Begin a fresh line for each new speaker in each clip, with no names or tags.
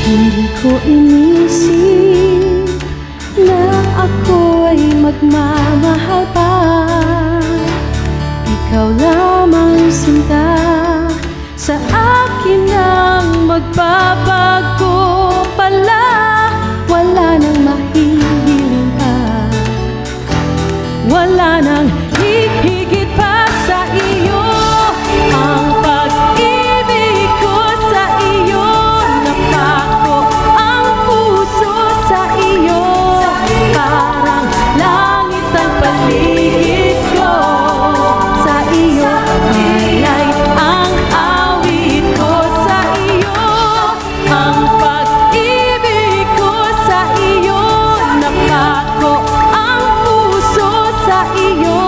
Hindi ko inisip na ako'y magmamahal pa. Ikaw lamang sinta, sa akin ang magbabago pala. Wala nang mahihiling pa, wala nang hihigit pa sa iyo. Ang pag-ibig ko sa iyo, napako ang puso sa iyo. Parang langit ang paligid ko, sa iyo nilay ang awit ko sa iyo. Ang pag-ibig ko sa iyo, napako ang puso sa iyo.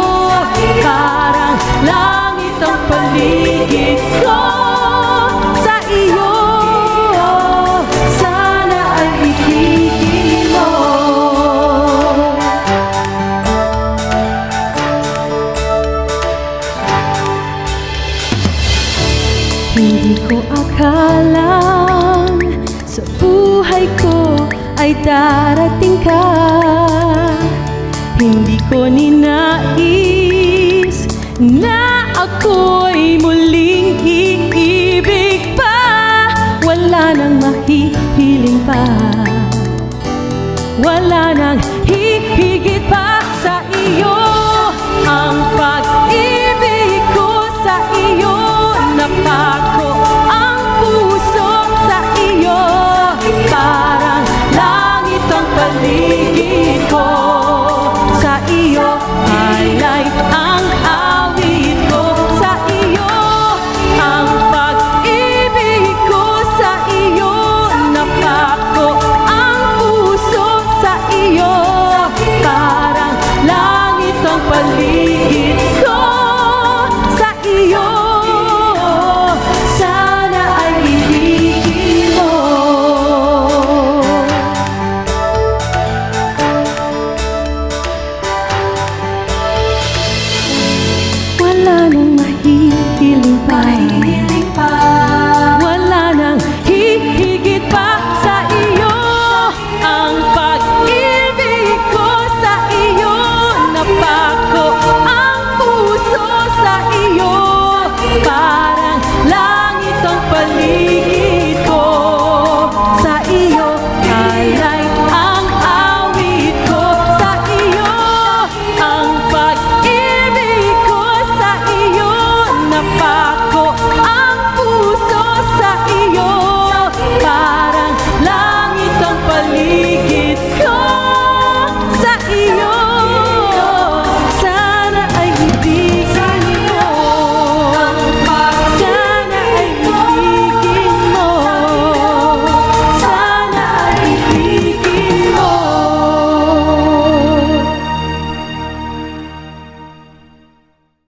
Parang langit ang paligid ko sa iyo. Sana ay ibigin mo. Hindi ko akalang sa buhay ko ay darating ka. Hindi ko ninais na ako'y muling iibig pa. Wala nang mahihiling pa, wala nang hihigit pa sa iyo. Ang pag-ibig ko sa iyo, napako ang puso sa iyo. Parang langit ang paligid ko, sa iyo highlight ang awit ko sa iyo. Ang pag-ibig ko sa iyo, napako ang puso sa iyo. Parang langit ang paligid ko sa iyo. Sana ay ibigin mo. Wala nang mahihiling pa.